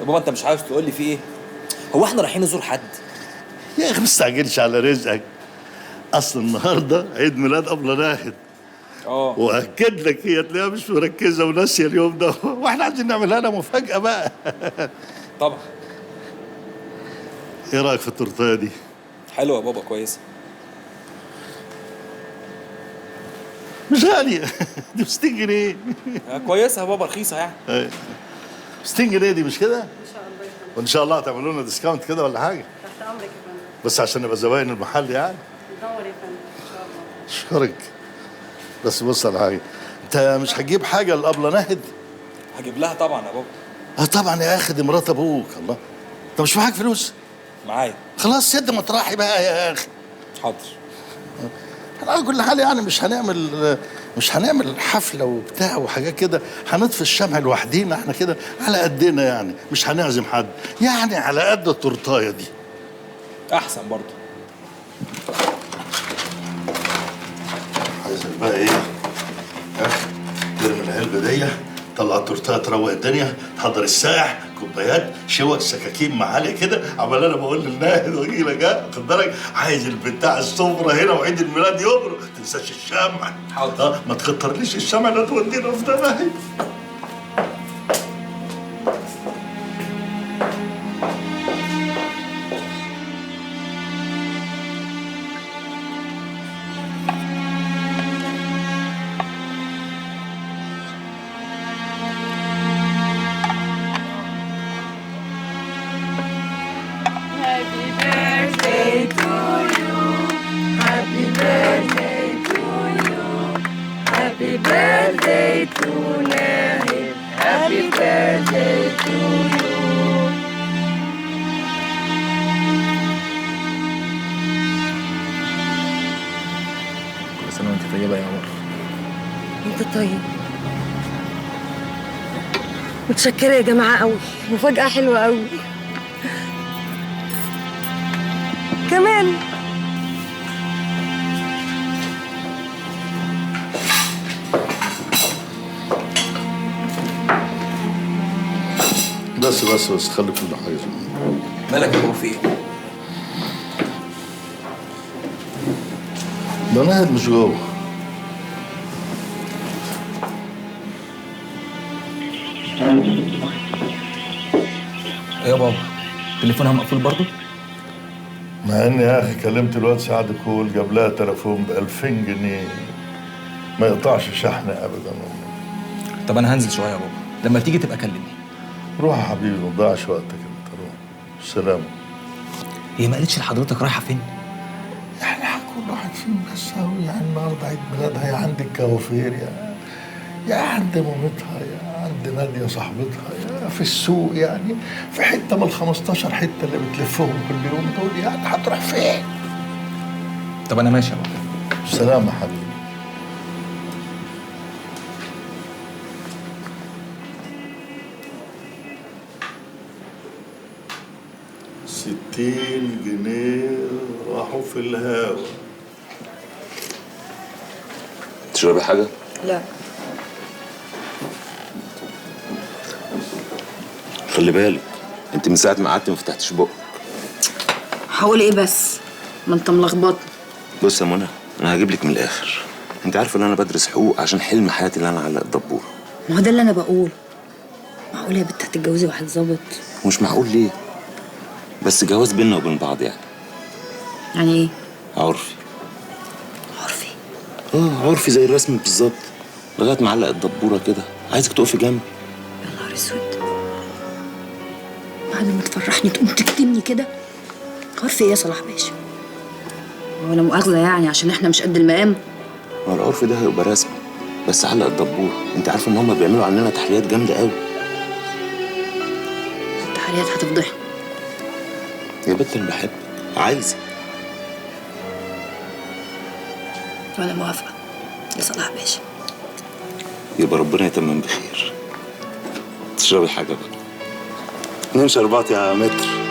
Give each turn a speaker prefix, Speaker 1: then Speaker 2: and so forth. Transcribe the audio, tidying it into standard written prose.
Speaker 1: يا بابا انت مش عاوز تقول لي في ايه؟ هو احنا رايحين نزور حد؟
Speaker 2: يا اخي ما تستعجلش على رزقك. اصل النهارده عيد ميلاد ابله ناهد. واكد لك هي تلاقيها مش مركزه وناسيه اليوم ده واحنا عايزين نعملها لها مفاجاه بقى.
Speaker 1: طبعا.
Speaker 2: ايه رايك في التورتايه دي؟
Speaker 1: حلوه يا بابا، كويسه.
Speaker 2: مش غاليه دي ب 60 جنيه.
Speaker 1: كويسه يا بابا، رخيصه يعني.
Speaker 2: 60 جنيه دي مش كده؟
Speaker 3: ان شاء الله يا فندم.
Speaker 2: وان شاء الله هتعملوا لنا ديسكاونت كده ولا حاجه؟
Speaker 3: تحت امرك يا فندم.
Speaker 2: بس عشان نبقى زباين المحل يعني.
Speaker 3: ندور يا فندم ان شاء الله.
Speaker 2: اشكرك. بس بص على حاجه، انت مش هتجيب حاجه للابله ناهد؟
Speaker 1: هجيب لها طبعا يا بابا.
Speaker 2: طبعا يا اخي، دي مرات ابوك. الله، انت مش معاك فلوس؟
Speaker 1: معايا.
Speaker 2: خلاص سد مطرحي بقى يا اخي.
Speaker 1: حاضر.
Speaker 2: احنا على كل حال يعني مش هنعمل حفله وبتاع وحاجات كده، هنطفي الشمع لوحدينا احنا كده على قدنا يعني، مش هنعزم حد يعني، على قد التورتايه دي.
Speaker 1: احسن برضه.
Speaker 2: عايزك بقى ايه؟ ترمي العلبه دي، طلع التورتايه، تروق الدنيا، تحضر الساعح، كوبايات، شوق، سكاكين، معالق كده، عمال انا بقول للناهد واجي لك خد بالك، عايز البتاع السفره هنا وعيد الميلاد يمرق، ما تنساش الشمع.
Speaker 1: حاضر.
Speaker 2: ما تكترليش الشمع لا تودينا في دماغي.
Speaker 1: كل سنه وانت طيبه يا عمر.
Speaker 4: انت طيب. متشكرة يا جماعة قوي، مفاجأة حلوة قوي كمان.
Speaker 2: بس خلي كل حاجه زي
Speaker 1: مالك يا بابا، في ايه؟
Speaker 2: ده ناهد مش جوه.
Speaker 1: ايه يا بابا؟ تليفونها مقفول برضه؟
Speaker 2: مع اني يا اخي كلمت الواد سعد كول، جاب لها تليفون ب 2000 جنيه ما يقطعش شحن ابدا.
Speaker 1: طب انا هنزل شويه يا بابا، لما تيجي تبقى كلمني.
Speaker 2: روح يا حبيبي، ما تضيعش وقتك انت، روح. السلام.
Speaker 1: هي ما قالتش لحضرتك رايحه فين؟
Speaker 2: يعني كل واحد فيهم بس هو يعني النهارده عيد ميلادها، يا عند الكوافير يا عند مامتها، يا عند ناديه صاحبتها، يا في السوق، يعني في حته من ال 15 حته اللي بتلفهم كل يوم دول، يعني هتروح فين؟
Speaker 1: طب انا ماشي يا بابا.
Speaker 2: سلام يا حبيبي. ستين جنيه راحوا في الهوا.
Speaker 5: تشربي حاجة؟
Speaker 4: لا.
Speaker 5: خلي بالك، انت من ساعة ما قعدت ما فتحتش بقك.
Speaker 4: هقول ايه بس؟ ما انت ملخبطني.
Speaker 5: بص يا منى، انا هجيب لك من الاخر. انت عارفه ان انا بدرس حقوق عشان حلم حياتي اللي انا اعلق الدبوره.
Speaker 4: ما هو ده اللي انا بقوله. معقول يا بنت هتتجوزي واحد ظابط؟
Speaker 5: مش معقول ليه؟ بس جواز بينا وبين بعض يعني.
Speaker 4: يعني ايه؟
Speaker 5: عرفي.
Speaker 4: عرفي؟
Speaker 5: عرفي زي الرسم بالظبط، لغايه ما اعلق الدبوره كده. عايزك تقفي جنبي.
Speaker 4: يا نهار اسود، بعد ما تفرحني تقوم تكتمني كده؟ عرفي ايه يا صلاح باشا؟ ولا مؤاخذة يعني عشان احنا مش قد المقام؟
Speaker 5: هو العرف ده هيبقى رسمي، بس علق الدبوره. انت عارفه ان هم بيعملوا عننا تحليات جامده قوي.
Speaker 4: التحليات هتفضحني
Speaker 5: يا بنت انا بحبك، عايزك.
Speaker 4: وانا موافقة يا صلاح باشا.
Speaker 5: يبقى ربنا يتمم بخير. تشربي حاجه بقى؟ 2 شربات يا متر.